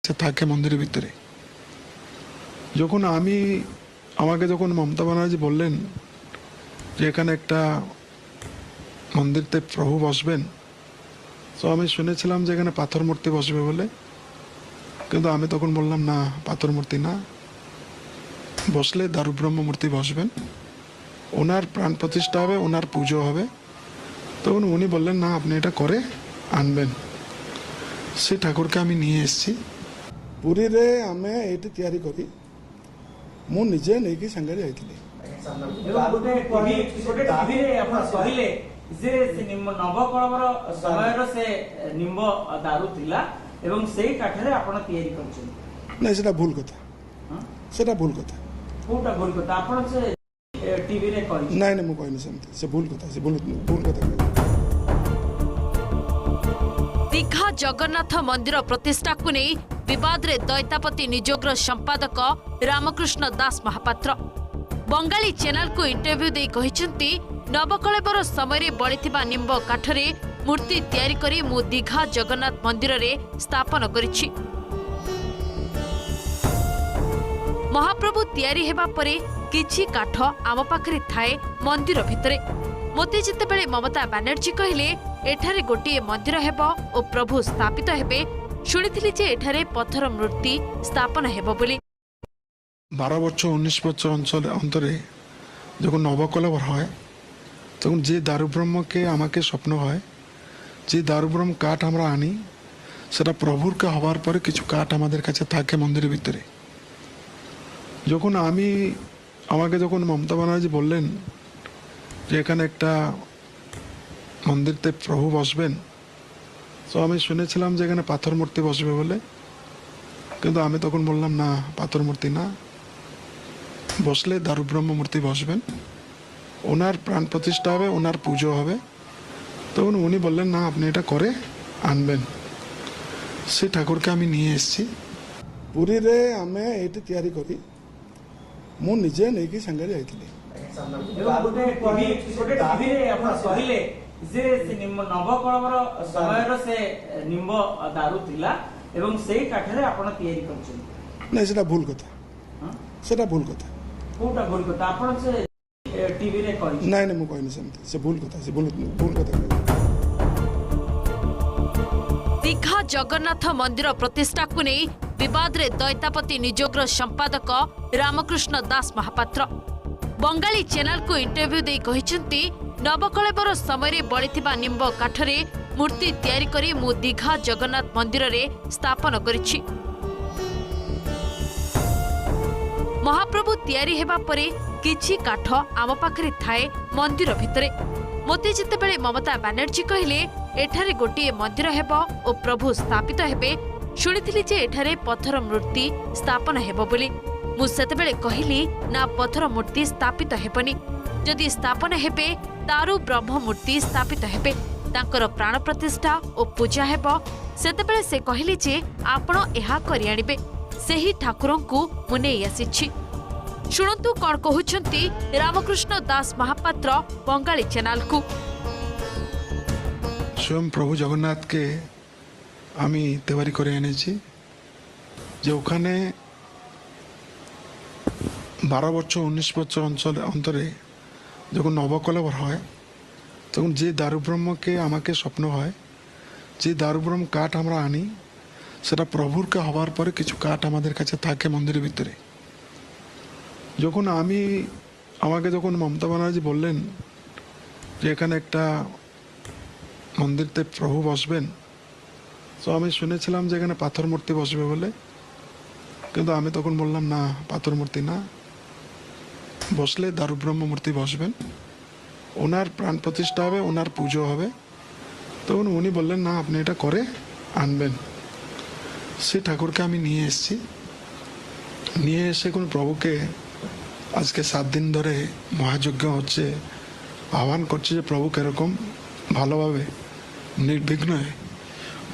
কাছে থাকে মন্দিরের ভিতরে। যখন আমাকে যখন মমতা ব্যানার্জি বললেন যে এখানে একটা মন্দিরতে প্রভু বসবেন, তো আমি শুনেছিলাম যে এখানে পাথর মূর্তি বসবে বলে, কিন্তু আমি তখন বললাম না, পাথর মূর্তি না, বসলে দারুব্রহ্ম মূর্তি বসবেন, ওনার প্রাণ প্রতিষ্ঠা হবে, ওনার পুজো হবে। তখন উনি বললেন না, আপনি এটা করে আনবেন। সে ঠাকুরকে আমি নিয়ে এসেছি। পুরীরে আমি এটি তৈরি করি, ମୁଁ ନିଜେ ନେଇକି ସାଙ୍ଗରେ ଯାଇଥିଲି। যে নবকଳବର ସମୟର ସେ ନିମ୍ବ ଦାରୁ ଥିଲା ଏବଂ ସେଇ କାଠରେ ଆପଣ ତିଆରି କରିଛନ୍ତି। ନାଇଁ, ସେଟା ଭୁଲ କଥା, ସେଟା ଭୁଲ କଥା। କୋଉଟା ଭୁଲ କଥା? ଆପଣ ସେ ଟିଭିରେ କହିଲେ। ନାଇଁ ନାଇଁ, ମୁଁ କହିନି ସେମିତି, ସେ ଭୁଲ କଥା, ସେ ଭୁଲ କଥା କହିଲେ। ଦୀଘା ଜଗନ୍ନାଥ ମନ୍ଦିର ପ୍ରତିଷ୍ଠାକୁ ନେଇ ବିବାଦରେ ଦୈତାପତି ନିଯୋଗର ସମ୍ପାଦକ ରାମକୃଷ୍ଣ ଦାସ ମହାପାତ୍ର ବଙ୍ଗାଳୀ ଚ୍ୟାନେଲକୁ ଇଣ୍ଟରଭ୍ୟୁ ଦେଇ କହିଛନ୍ତି, ନବକଳେବର ସମୟରେ ବଳିଥିବା ନିମ୍ବ କାଠରେ ମୂର୍ତ୍ତି ତିଆରି କରି ମୁଁ ଦୀଘା ଜଗନ୍ନାଥ ମନ୍ଦିରରେ ସ୍ଥାପନ କରିଛି। ମହାପ୍ରଭୁ ତିଆରି ହେବା ପରେ କିଛି କାଠ ଆମ ପାଖରେ ଥାଏ ମନ୍ଦିର ଭିତରେ। ମୋତେ ଯେତେବେଳେ ମମତା ବାନାର୍ଜୀ କହିଲେ ଏଠାରେ ଗୋଟିଏ ମନ୍ଦିର ହେବ ଓ ପ୍ରଭୁ ସ୍ଥାପିତ ହେବେ, ଶୁଣିଥିଲି ଯେ এঠারে পথর মূর্তি স্থাপন ହେବ ବୋଲି। 12 বছর 19 বছর অন্তরে যখন নবকলেবর হয়, তখন যে দারুব্রহ্মকে আমাকে স্বপ্ন হয়, যে দারুব্রহ্ম কাঠ আমরা আনি, সেটা প্রভুরকে হওয়ার পরে কিছু কাঠ আমাদের কাছে থাকে মন্দিরের ভিতরে। যখন আমাকে যখন মমতা ব্যানার্জি বললেন যে এখানে একটা মন্দিরতে প্রভু বসবেন, তো আমি শুনেছিলাম যে এখানে পাথর মূর্তি বসবে বলে, কিন্তু আমি তখন বললাম না, পাথর মূর্তি না, বসলে দারুব্রহ্ম মূর্তি বসবেন, ওনার প্রাণ প্রতিষ্ঠা হবে, ওনার পুজো হবে। তখন উনি বললেন না, আপনি এটা করে আনবেন। সে ঠাকুরকে আমি নিয়ে এসেছি। পুরীরে আমি এটি তৈরি করি, ମୁଁ ନିଜେ ନେଇକି ସାଙ୍ଗରେ ଯାଇଥିଲି। ଯେ ନବକଳବର ସମୟର ସେ ନିମ୍ବ ଦାରୁ ଥିଲା ଏବଂ ସେଇ କାଠରେ ଆପଣ ତିଆରି କରିଛନ୍ତି। ନାଇଁ, ସେଟା ଭୁଲ କଥା, ସେଟା ଭୁଲ କଥା। କୋଉଟା ଭୁଲ କଥା? ଆପଣ ସେ ଟିଭିରେ କହିଲେ। ନାଇଁ ନାଇଁ, ମୁଁ କହିନି ସେମିତି, ସେ ଭୁଲ କଥା, ସେ ଭୁଲ କଥା କହିଲେ। ଦୀଘା ଜଗନ୍ନାଥ ମନ୍ଦିର ପ୍ରତିଷ୍ଠାକୁ ନେଇ ବିବାଦରେ ଦୈତାପତି ନିଯୋଗର ସମ୍ପାଦକ ରାମକୃଷ୍ଣ ଦାସ ମହାପାତ୍ର ବଙ୍ଗାଳୀ ଚ୍ୟାନେଲକୁ ଇଣ୍ଟରଭ୍ୟୁ ଦେଇ କହିଛନ୍ତି, ନବକଳେବର ସମୟରେ ବଳିଥିବା ନିମ୍ବ କାଠରେ ମୂର୍ତ୍ତି ତିଆରି କରି ମୁଁ ଦୀଘା ଜଗନ୍ନାଥ ମନ୍ଦିରରେ ସ୍ଥାପନ କରିଛି। ମହାପ୍ରଭୁ ତିଆରି ହେବା ପରେ କିଛି କାଠ ଆମ ପାଖରେ ଥାଏ ମନ୍ଦିର ଭିତରେ। ମୋତେ ଯେତେବେଳେ ମମତା ବାନାର୍ଜୀ କହିଲେ ଏଠାରେ ଗୋଟିଏ ମନ୍ଦିର ହେବ ଓ ପ୍ରଭୁ ସ୍ଥାପିତ ହେବେ, ଶୁଣିଥିଲି ଯେ ଏଠାରେ ପଥର ମୂର୍ତ୍ତି ସ୍ଥାପନ ହେବ ବୋଲି। ମୁଁ ସେତେବେଳେ କହିଲି ନା, ପଥର ମୂର୍ତ୍ତି ସ୍ଥାପିତ ହେବନି। ଯଦି ସ୍ଥାପନ ହେବେ, ଦାରୁ ବ୍ରହ୍ମ ମୂର୍ତ୍ତି ସ୍ଥାପିତ ହେବେ, ତାଙ୍କର ପ୍ରାଣ ପ୍ରତିଷ୍ଠା ଓ ପୂଜା ହେବ। ସେତେବେଳେ ସେ କହିଲେ ଯେ ଆପଣ ଏହା କରି ଆଣିବେ। ସେହି ଠାକୁରଙ୍କୁ ମୁଁ ନେଇ ଆସିଛି। ଶୁଣନ୍ତୁ କ'ଣ କହୁଛନ୍ତି ରାମକୃଷ୍ଣ ଦାସ ମହାପାତ୍ର ବଙ୍ଗାଳୀ ଚ୍ୟାନେଲକୁ। স্বয়ং প্রভু জগন্নাথকে আমি তৈরি করে এনেছি, যে ওখানে 12 বছর 19 বছর অন্তরে যখন নবকলেবর হয়, তখন যে দারুব্রহ্মকে আমাকে স্বপ্ন হয়, যে দারুব্রহ্ম কাঠ আমরা আনি, সেটা প্রভুরকে হওয়ার পরে কিছু কাঠ আমাদের কাছে থাকে মন্দিরের ভিতরে। যখন আমাকে যখন মমতা ব্যানার্জি বললেন যে এখানে একটা মন্দিরতে প্রভু বসবেন, তো আমি শুনেছিলাম যে এখানে পাথর মূর্তি বসবে বলে, কিন্তু আমি তখন বললাম না, পাথর মূর্তি না, বসলে দারুব্রহ্ম মূর্তি বসবেন, ওনার প্রাণ প্রতিষ্ঠা হবে, ওনার পুজো হবে। তখন উনি বললেন না, আপনি এটা করে আনবেন। সে ঠাকুরকে আমি নিয়ে এসেছি। নিয়ে এসে কোন প্রভুকে আজকে 7 দিন ধরে মহাযজ্ঞ হচ্ছে, আহ্বান করছে যে প্রভু কিরকম ভালোভাবে নির্বিঘ্নে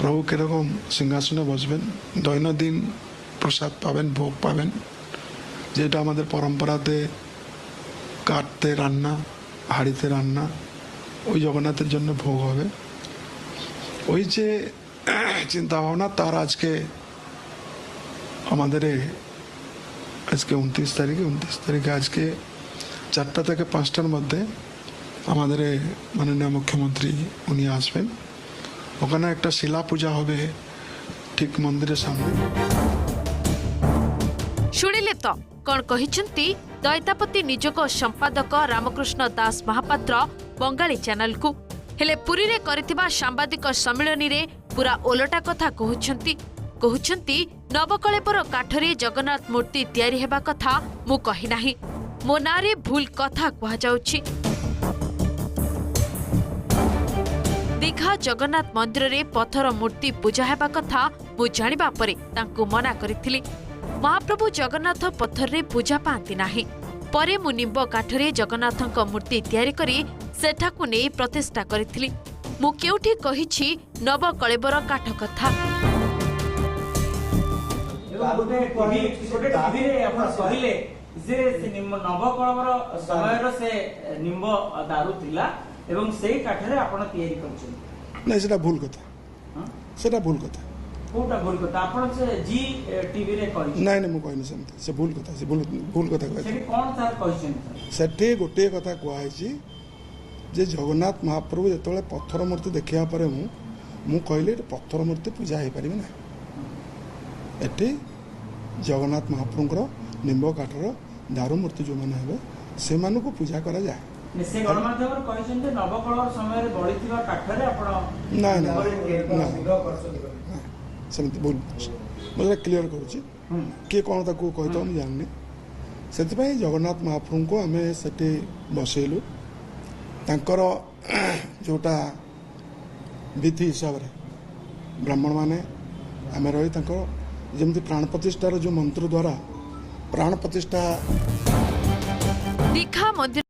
প্রভু কিরকম সিংহাসনে বসবেন, দৈনন্দিন প্রসাদ পাবেন, ভোগ পাবেন, যেটা আমাদের পরম্পরাতে কাঠতে রান্না, হাঁড়িতে রান্না, ওই জগন্নাথের জন্য ভোগ হবে। ওই যে চিন্তা ভাবনা, তার আজকে আমাদের আজকে 29 তারিখে আজকে 4টা থেকে 5টার মধ্যে আমাদের মাননীয় মুখ্যমন্ত্রী উনি আসবেন। ওখানে একটা শিলা পূজা হবে ঠিক মন্দিরের সামনে। শুনিলে তো কଣ କହିଛନ୍ତି ଦଇତାପତି ନିଯୋଗ ସମ୍ପାଦକ ରାମକୃଷ୍ଣ ଦାସ ମହାପାତ୍ର ବଙ୍ଗାଳୀ ଚ୍ୟାନେଲକୁ। ହେଲେ ପୁରୀରେ କରିଥିବା ସାମ୍ବାଦିକ ସମ୍ମିଳନୀରେ ପୁରା ଓଲଟା କଥା କହୁଛନ୍ତି ନବକଳେବର କାଠରେ ଜଗନ୍ନାଥ ମୂର୍ତ୍ତି ତିଆରି ହେବା କଥା ମୁଁ କହିନାହିଁ, ମୋ ନାଁରେ ଭୁଲ କଥା କୁହାଯାଉଛି। ଦୀଘା ଜଗନ୍ନାଥ ମନ୍ଦିରରେ ପଥର ମୂର୍ତ୍ତି ପୂଜା ହେବା କଥା ମୁଁ ଜାଣିବା ପରେ ତାଙ୍କୁ ମନା କରିଥିଲି। ମହାପ୍ରଭୁ ଜଗନ୍ନାଥ ପଥରରେ ପୂଜା ପାଆନ୍ତି ନାହିଁ। ପରେ ମୁଁ ନିମ୍ବ କାଠରେ ଜଗନ୍ନାଥଙ୍କ ମୂର୍ତ୍ତି ତିଆରି କରି ସେଠାକୁ ନେଇ ପ୍ରତିଷ୍ଠା କରିଥିଲି। ମୁଁ କେଉଁଠି କହିଛି ନବକଳେବର କାଠ କଥା? ଏବଂ ଗୋଟେ ଟିଭିରେ ଆପଣ କହିଲେ ଯେ ସେ ନବକଳବର ସମୟର ସେ ନିମ୍ବ ଦାରୁ ଥିଲା ଏବଂ ସେଇ କାଠରେ ଆପଣ ତିଆରି କରିଛନ୍ତି। ନାଇଁ, ସେଟା ଭୁଲ କଥା, ସେଟା ଭୁଲ କଥା। କୋଉଟା ଭୁଲ କଥା? ଆପଣ ସେ ଜି ଟିଭିରେ କହିଛନ୍ତି। ନାଇଁ ନାଇଁ, ମୁଁ କହିନି ସେମିତି, ସେ ଭୁଲ କଥା, ସେ ଭୁଲ କଥା କହିଛି। ସେଠି କ'ଣ ସାର୍ କହିଛନ୍ତି? ସେଠି ଗୋଟିଏ କଥା କୁହାହେଇଛି ଯେ ଜଗନ୍ନାଥ ମହାପ୍ରଭୁ ଯେତେବେଳେ ପଥର ମୂର୍ତ୍ତି ଦେଖିବା ପରେ ମୁଁ କହିଲି ଏଠି ପଥର ମୂର୍ତ୍ତି ପୂଜା ହେଇପାରିବ ନାହିଁ। ଏଠି ଜଗନ୍ନାଥ ମହାପ୍ରଭୁଙ୍କର ନିମ୍ବ କାଠର ଦାରୁ ମୂର୍ତ୍ତି ଯେଉଁମାନେ ହେବେ ସେମାନଙ୍କୁ ପୂଜା କରାଯାଏ। ସେ ଗଣମାଧ୍ୟମରେ କହିଛନ୍ତି ନବକଳବର ସମୟରେ ବଳିଥିବା କାଠରେ ଆପଣ ନାଇଁ ସେମିତି ଭୁଲ, ମୁଁ ସେଟା କ୍ଲିୟର କରୁଛି। କିଏ କ'ଣ ତାକୁ କହିଥାଉ ମୁଁ ଜାଣିନି। ସେଥିପାଇଁ ଜଗନ୍ନାଥ ମହାପ୍ରଭୁଙ୍କୁ ଆମେ ସେଠି ବସେଇଲୁ। ତାଙ୍କର ଯେଉଁଟା ବିଧି ହିସାବରେ ବ୍ରାହ୍ମଣମାନେ ଆମେ ରହି ତାଙ୍କର ଯେମିତି ପ୍ରାଣ ପ୍ରତିଷ୍ଠାର ଯେଉଁ ମନ୍ତ୍ର ଦ୍ୱାରା ପ୍ରାଣ ପ୍ରତିଷ୍ଠା ଦୀଘା ମନ୍ଦିର